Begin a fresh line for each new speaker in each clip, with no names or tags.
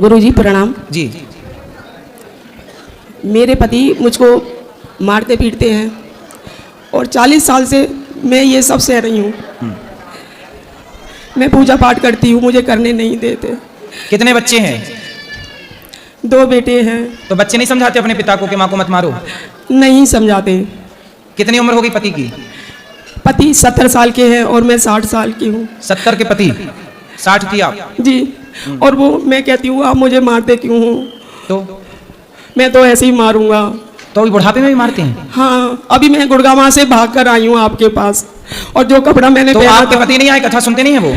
गुरुजी प्रणाम
जी।
मेरे पति मुझको मारते पीटते हैं और 40 साल से मैं ये सब सह रही हूँ। मैं पूजा पाठ करती हूँ, मुझे करने नहीं देते।
कितने बच्चे हैं?
2 बेटे हैं।
तो बच्चे नहीं समझाते अपने पिता को कि माँ को मत मारो?
नहीं समझाते।
कितनी उम्र होगी पति की?
पति 70 साल के हैं और मैं 60 साल की हूँ।
70 के पति, 60 की आप?
जी। और वो मैं कहती हूँ आप मुझे मारते क्यों हो?
तो
मैं तो ऐसे ही मारूंगा।
तो अभी बुढ़ापे में भी मारते हैं?
हाँ, अभी मैं गुड़गांव से भाग कर आई हूँ आपके पास, और जो कपड़ा मैंने
तो
पहना
आपके
था,
पति नहीं आए? कथा सुनते नहीं है वो?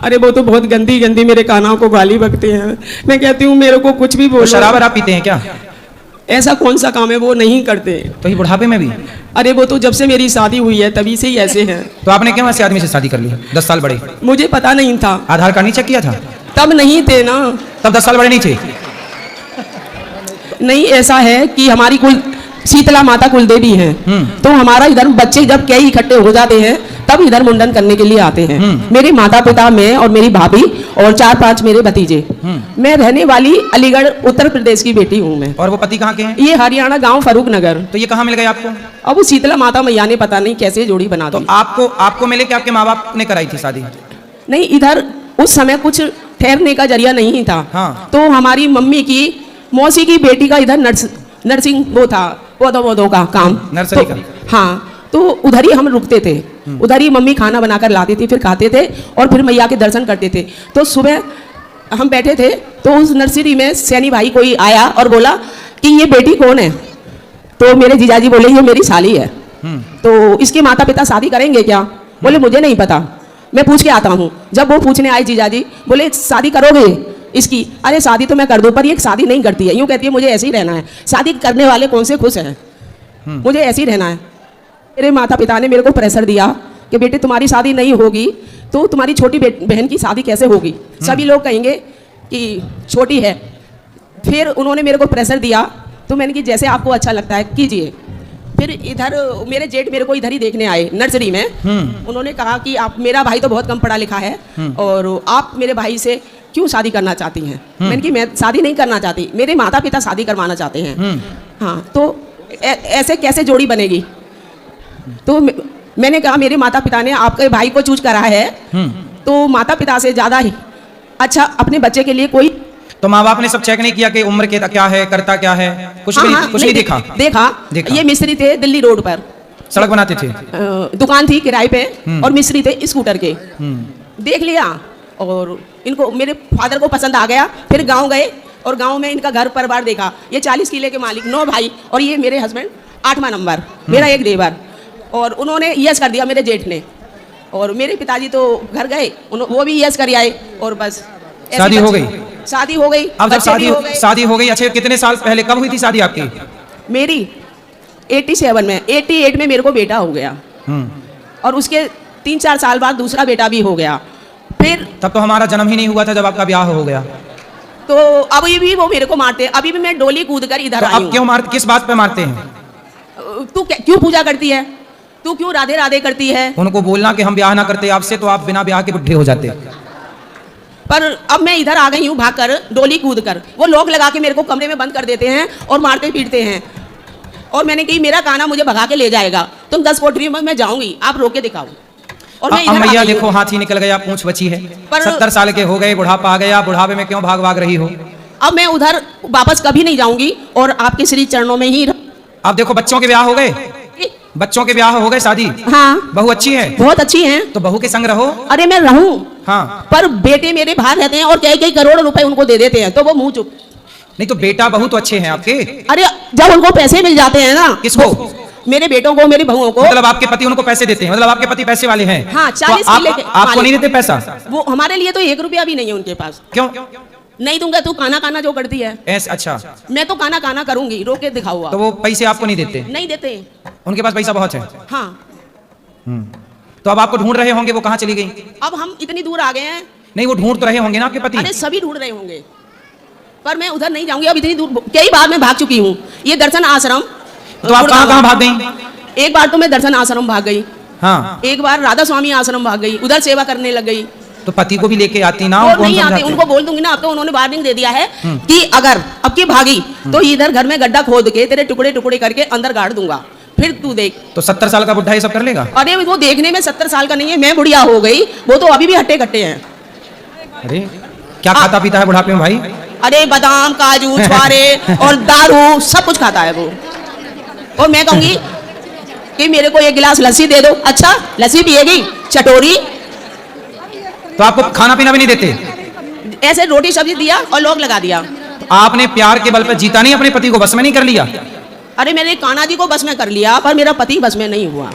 अरे वो तो बहुत गंदी गंदी मेरे कानों को गाली बकते हैं। मैं कहती हूँ मेरे को कुछ भी
तो
बोलो।
शराब वराब पीते हैं क्या?
ऐसा कौन सा काम है, वो नहीं करते।
तो ये बुढ़ापे में भी?
अरे वो तो जब से मेरी शादी हुई है तभी से ही ऐसे हैं।
तो आपने क्यों ऐसे आदमी से शादी कर ली 10 साल बड़े?
मुझे पता नहीं था।
आधार कार्ड नहीं चेक किया था?
तब नहीं थे ना।
तब 10 साल बड़े नहीं थे?
नहीं, ऐसा है कि हमारी कुल शीतला माता कुलदेवी हैं, तो हमारा इधर बच्चे जब कई इकट्ठे हो जाते हैं तब इधर मुंडन करने के लिए आते हैं। मेरे माता पिता, मैं और मेरी भाभी और 4-5 मेरे भतीजे। मैं रहने वाली अलीगढ़ उत्तर प्रदेश की बेटी हूँ मैं।
और वो पति कहाँ के हैं?
ये हरियाणा गांव फरूक नगर।
तो ये कहाँ मिल गए आपको?
अब वो शीतला माता मैया ने पता नहीं कैसे जोड़ी बना दी।
तो आपको मिले कि आपके माँ बाप ने कराई थी शादी?
नहीं, इधर उस समय कुछ ठहरने का जरिया नहीं था।
हाँ।
तो हमारी मम्मी की मौसी की बेटी का इधर नर्सिंग वो था, पौधों का काम,
नर्सरी
तो,
का?
हाँ, तो उधर ही हम रुकते थे। उधर ही मम्मी खाना बनाकर लाती थी, फिर खाते थे और फिर मैया के दर्शन करते थे। तो सुबह हम बैठे थे तो उस नर्सरी में सैनी भाई कोई आया और बोला कि ये बेटी कौन है? तो मेरे जीजाजी बोले ये मेरी साली है। तो इसके माता पिता शादी करेंगे क्या? बोले मुझे नहीं पता, मैं पूछ के आता हूँ। जब वो पूछने आए जीजाजी, बोले शादी करोगे इसकी? अरे शादी तो मैं कर दूं, पर ये शादी नहीं करती है, यूँ कहती है मुझे ऐसे ही रहना है। शादी करने वाले कौन से खुश हैं? मुझे ऐसे ही रहना है। मेरे माता पिता ने मेरे को प्रेशर दिया कि बेटे तुम्हारी शादी नहीं होगी तो तुम्हारी छोटी बहन की शादी कैसे होगी? सभी लोग कहेंगे कि छोटी है। फिर उन्होंने मेरे को प्रेशर दिया, तो मैंने कि जैसे आपको अच्छा लगता है कीजिए। फिर इधर मेरे जेठ मेरे को इधर ही देखने आए नर्सरी में। उन्होंने कहा कि आप, मेरा भाई तो बहुत कम पढ़ा लिखा है और आप मेरे भाई से क्यों शादी करना चाहती हैं? मैंने कि मैं शादी नहीं करना चाहती, मेरे माता पिता शादी करवाना चाहते हैं। हाँ, तो ऐसे कैसे जोड़ी बनेगी? तो मैंने कहा मेरे माता पिता ने आपके भाई को चूज करा है, तो माता पिता से ज्यादा ही अच्छा अपने बच्चे के लिए कोई।
तो माँ बाप ने सब चेक नहीं किया कि उम्र के क्या है, करता क्या है? कुछ नहीं देखा?
देखा। ये मिस्त्री थे दिल्ली रोड पर,
सड़क बनाते थे,
दुकान थी किराए पे, और मिस्त्री थे स्कूटर के। देख लिया और इनको, मेरे फादर को पसंद आ गया। फिर गांव गए और गांव में इनका घर परिवार देखा। ये 40 किले के मालिक, 9 भाई, और ये मेरे हस्बैंड 8वां नंबर, मेरा एक देवर। और उन्होंने यस कर दिया मेरे जेठ ने। और मेरे पिताजी तो घर गए, वो भी यस कर आए और बस
शादी हो गई।
शादी हो गई।
अब जब शादी हो गई, अच्छा कितने साल पहले, कब हुई थी शादी आपकी?
मेरी 87 में, 88 में मेरे को बेटा हो गया, और उसके 3-4 साल बाद दूसरा बेटा भी हो गया। फिर तब
तो हमारा जन्म ही नहीं हुआ था जब आपका ब्याह हो गया।
तो अभी भी वो मेरे को मारते, अभी भी मैं डोली कूद कर इधर आई हूं।
अब क्यों मारते, किस बात पे मारते हैं?
तू क्यों पूजा करती है? तू क्यों राधे राधे करती है?
उनको बोलना कि हम ब्याह ना करते आपसे, तो आप बिना ब्याह के बुढ़े हो जाते।
पर अब मैं इधर आ गई हूँ भागकर, डोली कूद कर। वो लोग लगा के मेरे को कमरे में बंद कर देते हैं और मारते पीटते हैं। और मैंने कही मेरा काना मुझे भगा के ले जाएगा, तुम 10 कोठरी में मैं जाऊंगी, आप रोक के दिखाओ। और मैं
मैया देखो, हाथी निकल गया, पूंछ बची है। 70 साल के हो गए, बुढ़ापा आ गया, बुढ़ापे में क्यों भाग रही हो?
अब मैं उधर वापस कभी नहीं जाऊंगी और आपके श्री चरणों में ही।
अब देखो, बच्चों के ब्याह हो गए, बच्चों के ब्याह हो गए, शादी।
हाँ,
बहू अच्छी है,
बहुत अच्छी है।
तो बहू के संग रहो।
अरे मैं रहूं,
हाँ,
पर बेटे मेरे बाहर रहते हैं और कई करोड़ रुपए उनको दे देते हैं, तो वो मुंह चुप।
नहीं तो बेटा बहू तो अच्छे हैं आपके।
अरे जब उनको पैसे मिल जाते हैं ना।
किसको?
मेरे बेटों को, मेरी बहुओं को।
मतलब आपके पति उनको पैसे देते हैं, मतलब आपके पति पैसे वाले हैं।
हाँ, 40 किले के।
आपको नहीं देते पैसा?
वो हमारे लिए तो 1 रुपया भी नहीं है उनके पास।
क्यों?
नहीं दूंगा, तू काना जो करती है।
अच्छा,
मैं तो काना करूंगी, रोक के दिखाऊंगा।
तो वो पैसे आपको नहीं देते?
नहीं देते।
उनके पास पैसा बहुत है।
हाँ।
तो अब आपको ढूंढ रहे होंगे, वो कहाँ चली गई?
अब हम इतनी दूर आ गए हैं।
नहीं, वो ढूंढ तो रहे होंगे ना आपके पति?
अरे सभी ढूंढ रहे होंगे, पर मैं उधर नहीं जाऊंगी। अब इतनी दूर कई बार मैं भाग चुकी हूँ। ये दर्शन आश्रम।
तो आप कहाँ भाग गई?
एक बार तो मैं दर्शन आश्रम भाग गई।
हाँ।
एक बार राधा स्वामी आश्रम भाग गई, उधर सेवा करने लग गई।
तो पति को भी लेके आती ना,
वो
उनको हम
नहीं आते,
समझाते।
उनको बोल दूंगी ना। अब तो उन्होंने वार्निंग दे दिया है कि अगर अब की भागी तो इधर घर में गड्ढा खोद के तेरे टुकड़े टुकड़े करके अंदर गाड़ दूंगा, फिर तू देख।
तो 70 साल का बुढ़ा ये सब कर लेगा?
अरे वो देखने में 70 साल का नहीं है, मैं बुढ़िया हो गई, वो तो अभी भी हट्टे कट्टे हैं।
अरे क्या खाता पीता है बुढ़ापे में भाई?
अरे बादाम काजू छुआरे और दारू सब कुछ खाता है वो। और मैं कहूंगी कि मेरे को एक गिलास लस्सी दे दो। अच्छा लस्सी पिएगी चटोरी?
तो आपको खाना पीना भी नहीं देते?
ऐसे रोटी सब्जी दिया और लोग लगा दिया।
आपने प्यार के बल पर जीता नहीं, अपने पति को बस में नहीं कर लिया?
अरे मैंने कान्हा जी को बस में कर लिया, पर मेरा पति बस में नहीं हुआ।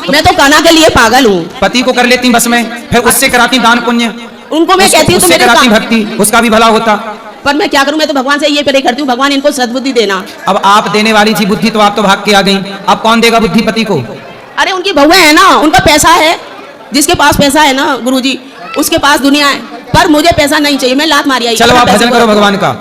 मैं तो कान्हा के लिए पागल हूँ।
पति को कर लेती बस में, फिर उससे कराती दान पुण्य,
उनको मैं कहती हूँ तो
उससे
मेरे
कराती भक्ति, उसका भी भला होता।
पर मैं क्या करूं, मैं तो भगवान से ये प्रे करती हूँ, भगवान इनको सद्बुद्धि देना।
अब आप देने वाली थी बुद्धि, तो आप तो भाग के आ गई। अब कौन देगा बुद्धि पति को?
अरे उनकी बहुएं है ना, उनका पैसा है, जिसके पास पैसा है ना गुरुजी, उसके पास दुनिया है। पर मुझे पैसा नहीं चाहिए, मैं लात मारी आई।
चलो आप भजन करो भगवान का।